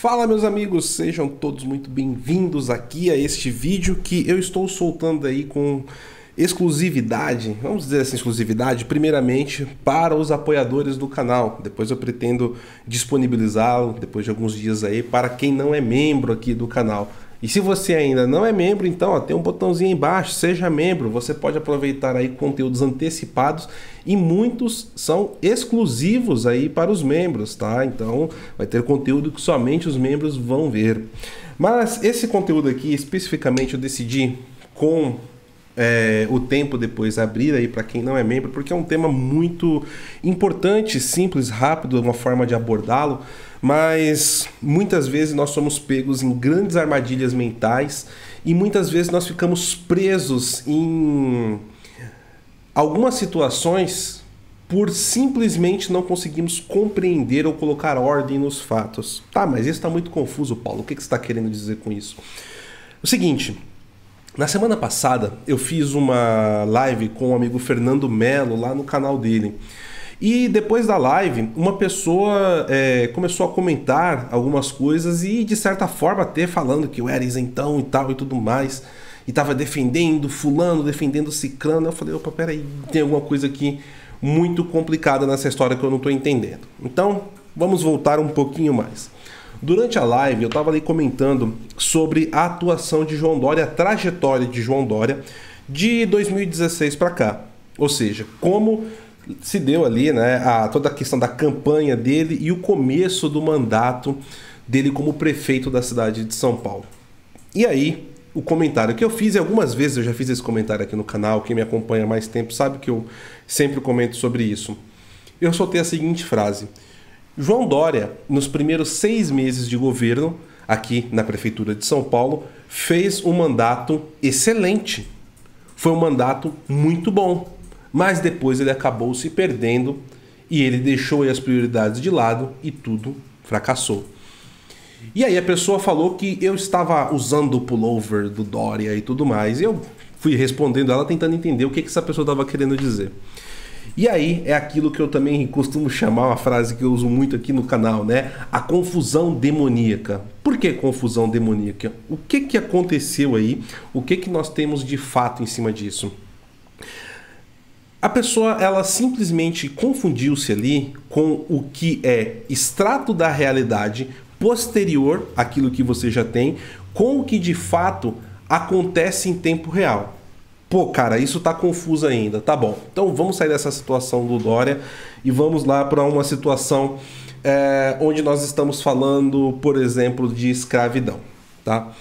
Fala, meus amigos, sejam todos muito bem-vindos aqui a este vídeo que eu estou soltando aí com exclusividade, vamos dizer assim, exclusividade, primeiramente para os apoiadores do canal. Depois eu pretendo disponibilizá-lo, depois de alguns dias aí, para quem não é membro aqui do canal. E se você ainda não é membro, então ó, tem um botãozinho aí embaixo, seja membro. Você pode aproveitar aí conteúdos antecipados e muitos são exclusivos aí para os membros, tá? Então vai ter conteúdo que somente os membros vão ver. Mas esse conteúdo aqui, especificamente, eu decidi com o tempo depois abrir aí para quem não é membro, porque é um tema muito importante, simples, rápido, uma forma de abordá-lo, mas muitas vezes nós somos pegos em grandes armadilhas mentais e muitas vezes nós ficamos presos em algumas situações por simplesmente não conseguirmos compreender ou colocar ordem nos fatos. Tá, mas isso está muito confuso, Paulo. O que você está querendo dizer com isso? O seguinte, na semana passada eu fiz uma live com o amigo Fernando Melo lá no canal dele. E depois da live, uma pessoa começou a comentar algumas coisas e de certa forma até falando que eu era isentão e tal e tudo mais. E estava defendendo fulano, defendendo ciclano. Eu falei, opa, peraí, tem alguma coisa aqui muito complicada nessa história que eu não estou entendendo. Então, vamos voltar um pouquinho mais. Durante a live, eu estava ali comentando sobre a atuação de João Dória, a trajetória de João Dória de 2016 para cá. Ou seja, como se deu ali, né, toda a questão da campanha dele e o começo do mandato dele como prefeito da cidade de São Paulo. E aí, o comentário que eu fiz, e algumas vezes eu já fiz esse comentário aqui no canal, quem me acompanha há mais tempo sabe que eu sempre comento sobre isso. Eu soltei a seguinte frase: João Dória, nos primeiros 6 meses de governo, aqui na Prefeitura de São Paulo, fez um mandato excelente. Foi um mandato muito bom. Mas depois ele acabou se perdendo e ele deixou as prioridades de lado e tudo fracassou. E aí a pessoa falou que eu estava usando o pullover do Dória e tudo mais. E eu fui respondendo ela, tentando entender o que essa pessoa estava querendo dizer. E aí é aquilo que eu também costumo chamar, uma frase que eu uso muito aqui no canal, né? A confusão demoníaca. Por que confusão demoníaca? O que aconteceu aí? O que nós temos de fato em cima disso? A pessoa, ela simplesmente confundiu-se ali com o que é extrato da realidade posterior àquilo que você já tem, com o que de fato acontece em tempo real. Pô, cara, isso tá confuso ainda. Tá bom, então vamos sair dessa situação do Dória e vamos lá para uma situação onde nós estamos falando, por exemplo, de escravidão, tá?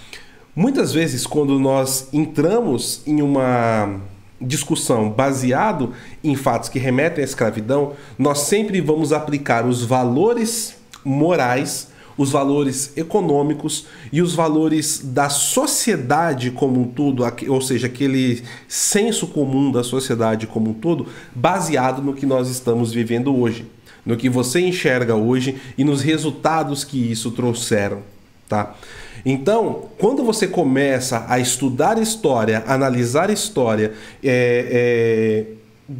Muitas vezes, quando nós entramos em uma discussão baseado em fatos que remetem à escravidão, nós sempre vamos aplicar os valores morais, os valores econômicos e os valores da sociedade como um todo, ou seja, aquele senso comum da sociedade como um todo, baseado no que nós estamos vivendo hoje, no que você enxerga hoje e nos resultados que isso trouxeram, tá? Então, quando você começa a estudar história, analisar história,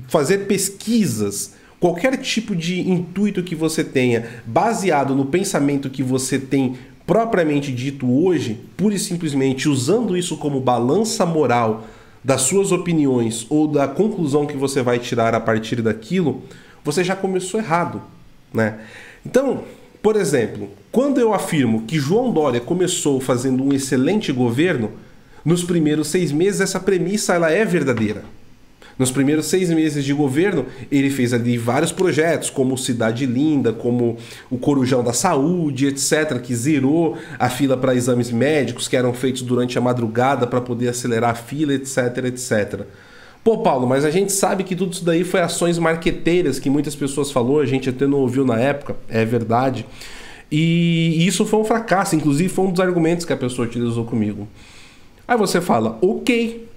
fazer pesquisas, qualquer tipo de intuito que você tenha, baseado no pensamento que você tem propriamente dito hoje, pura e simplesmente usando isso como balança moral das suas opiniões ou da conclusão que você vai tirar a partir daquilo, você já começou errado, né? Então, por exemplo, quando eu afirmo que João Dória começou fazendo um excelente governo, nos primeiros 6 meses essa premissa ela é verdadeira. Nos primeiros 6 meses de governo, ele fez ali vários projetos, como Cidade Linda, como o Corujão da Saúde, etc., que zerou a fila para exames médicos que eram feitos durante a madrugada para poder acelerar a fila, etc., etc. Pô, Paulo, mas a gente sabe que tudo isso daí foi ações marqueteiras que muitas pessoas falou, a gente até não ouviu na época, é verdade. E isso foi um fracasso, inclusive foi um dos argumentos que a pessoa utilizou comigo. Aí você fala, ok,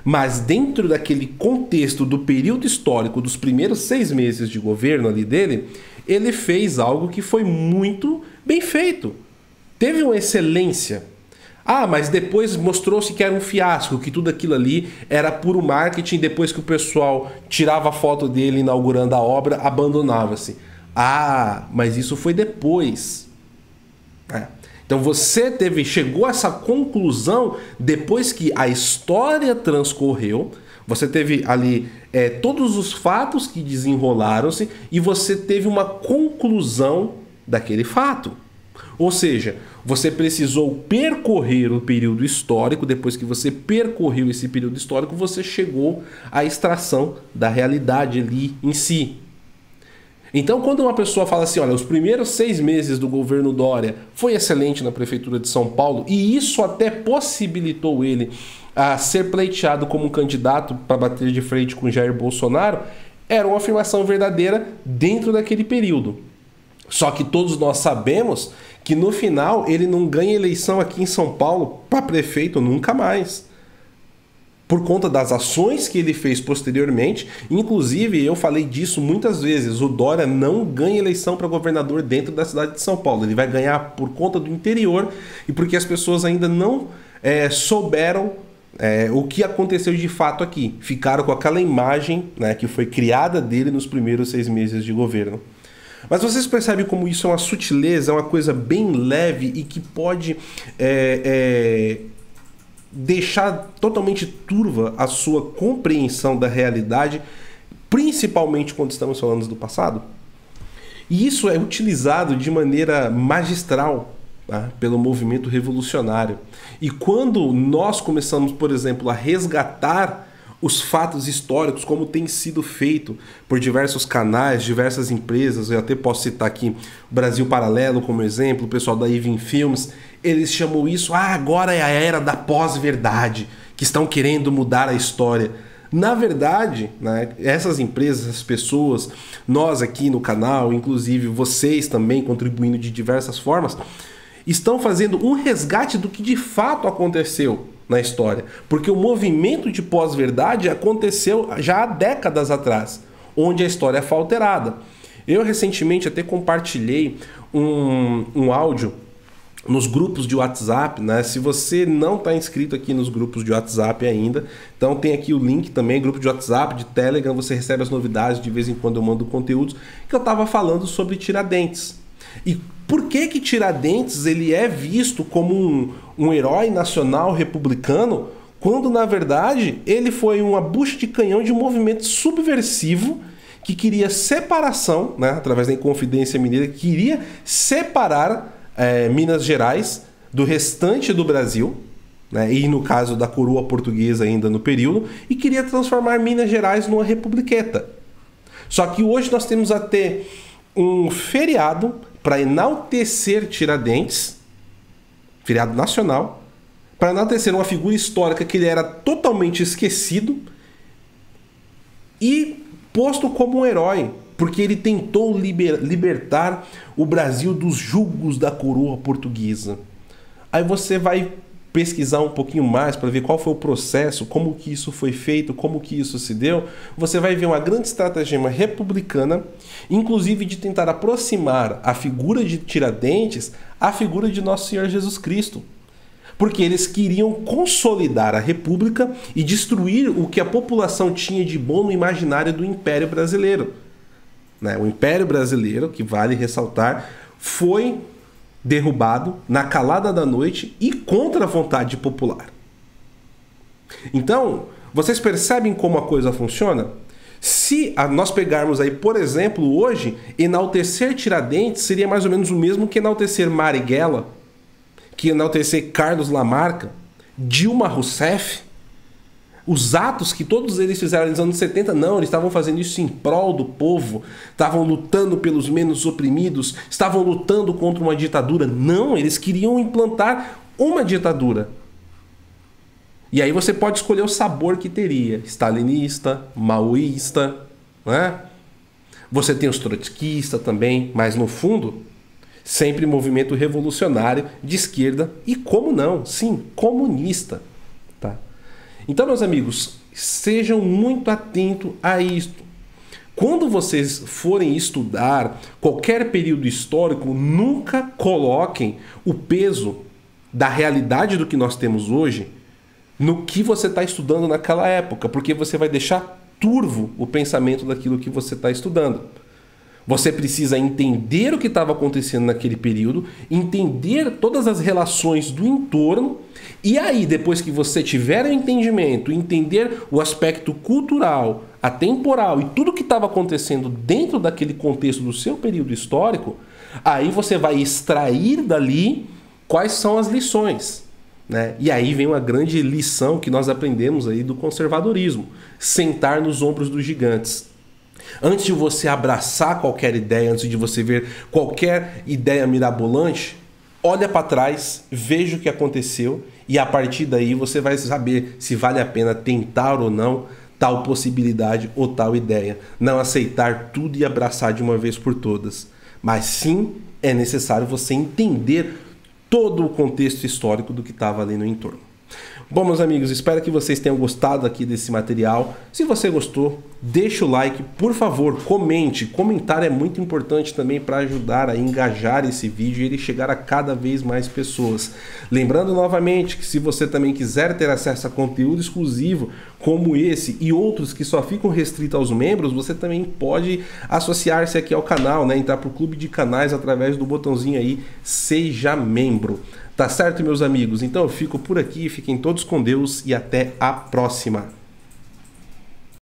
mas dentro daquele contexto do período histórico dos primeiros 6 meses de governo ali dele, ele fez algo que foi muito bem feito. Teve uma excelência. Ah, mas depois mostrou-se que era um fiasco, que tudo aquilo ali era puro marketing, depois que o pessoal tirava a foto dele inaugurando a obra, abandonava-se. Ah, mas isso foi depois. Então você chegou a essa conclusão depois que a história transcorreu, você teve ali todos os fatos que desenrolaram-se e você teve uma conclusão daquele fato. Ou seja, você precisou percorrer o período histórico, depois que você percorreu esse período histórico, você chegou à extração da realidade ali em si. Então, quando uma pessoa fala assim, olha, os primeiros 6 meses do governo Dória foi excelente na Prefeitura de São Paulo e isso até possibilitou ele a ser pleiteado como candidato para bater de frente com Jair Bolsonaro, era uma afirmação verdadeira dentro daquele período. Só que todos nós sabemos que no final ele não ganha eleição aqui em São Paulo para prefeito nunca mais. Por conta das ações que ele fez posteriormente, inclusive eu falei disso muitas vezes, o Dória não ganha eleição para governador dentro da cidade de São Paulo, ele vai ganhar por conta do interior e porque as pessoas ainda não souberam o que aconteceu de fato aqui, ficaram com aquela imagem, né, que foi criada dele nos primeiros 6 meses de governo. Mas vocês percebem como isso é uma sutileza, é uma coisa bem leve e que pode deixar totalmente turva a sua compreensão da realidade, principalmente quando estamos falando do passado? E isso é utilizado de maneira magistral, tá, pelo movimento revolucionário. E quando nós começamos, por exemplo, a resgatar os fatos históricos, como tem sido feito por diversos canais, diversas empresas, eu até posso citar aqui o Brasil Paralelo como exemplo, o pessoal da Even Films, eles chamam isso, agora é a era da pós-verdade, que estão querendo mudar a história. Na verdade, né, essas empresas, essas pessoas, nós aqui no canal, inclusive vocês também contribuindo de diversas formas, estão fazendo um resgate do que de fato aconteceu na história, porque o movimento de pós-verdade aconteceu já há décadas atrás, onde a história foi alterada. Eu recentemente até compartilhei um áudio nos grupos de WhatsApp, né? Se você não está inscrito aqui nos grupos de WhatsApp ainda, então tem aqui o link também, grupo de WhatsApp, de Telegram, você recebe as novidades, de vez em quando eu mando conteúdos, que eu estava falando sobre Tiradentes. E por que Tiradentes ele é visto como um herói nacional republicano, quando na verdade ele foi uma bucha de canhão de um movimento subversivo que queria separação, né, através da Inconfidência Mineira, queria separar Minas Gerais do restante do Brasil, né, e no caso da coroa portuguesa ainda no período, e queria transformar Minas Gerais numa republiqueta. Só que hoje nós temos até um feriado para enaltecer Tiradentes, feriado nacional, para enaltecer uma figura histórica que ele era totalmente esquecido e posto como um herói, porque ele tentou libertar o Brasil dos jugos da coroa portuguesa. Aí você vai pesquisar um pouquinho mais para ver qual foi o processo, como que isso foi feito, como que isso se deu, você vai ver uma grande estratagema republicana, inclusive de tentar aproximar a figura de Tiradentes à figura de Nosso Senhor Jesus Cristo. Porque eles queriam consolidar a República e destruir o que a população tinha de bom no imaginário do Império Brasileiro. O Império Brasileiro, que vale ressaltar, foi derrubado na calada da noite e contra a vontade popular. Então, vocês percebem como a coisa funciona? Se nós pegarmos aí, por exemplo, hoje, enaltecer Tiradentes seria mais ou menos o mesmo que enaltecer Marighella, que enaltecer Carlos Lamarca, Dilma Rousseff. Os atos que todos eles fizeram nos anos 70, não, eles estavam fazendo isso em prol do povo, estavam lutando pelos menos oprimidos, estavam lutando contra uma ditadura. Não, eles queriam implantar uma ditadura. E aí você pode escolher o sabor que teria, stalinista, maoísta, né? Você tem os trotskistas também, mas no fundo, sempre movimento revolucionário de esquerda e, como não, sim, comunista. Então, meus amigos, sejam muito atentos a isto. Quando vocês forem estudar qualquer período histórico, nunca coloquem o peso da realidade do que nós temos hoje no que você está estudando naquela época, porque você vai deixar turvo o pensamento daquilo que você está estudando. Você precisa entender o que estava acontecendo naquele período, entender todas as relações do entorno, e aí, depois que você tiver o entendimento, entender o aspecto cultural, atemporal e tudo que estava acontecendo dentro daquele contexto do seu período histórico, aí você vai extrair dali quais são as lições, né? E aí vem uma grande lição que nós aprendemos aí do conservadorismo: sentar nos ombros dos gigantes. Antes de você abraçar qualquer ideia, antes de você ver qualquer ideia mirabolante, olha para trás, veja o que aconteceu e a partir daí você vai saber se vale a pena tentar ou não tal possibilidade ou tal ideia. Não aceitar tudo e abraçar de uma vez por todas. Mas sim, é necessário você entender todo o contexto histórico do que estava ali no entorno. Bom, meus amigos, espero que vocês tenham gostado aqui desse material. Se você gostou, deixa o like, por favor, comente. Comentar é muito importante também para ajudar a engajar esse vídeo e ele chegar a cada vez mais pessoas. Lembrando novamente que se você também quiser ter acesso a conteúdo exclusivo como esse e outros que só ficam restritos aos membros, você também pode associar-se aqui ao canal, né? Entrar para o clube de canais através do botãozinho aí, seja membro. Tá certo, meus amigos? Então eu fico por aqui, fiquem todos com Deus e até a próxima.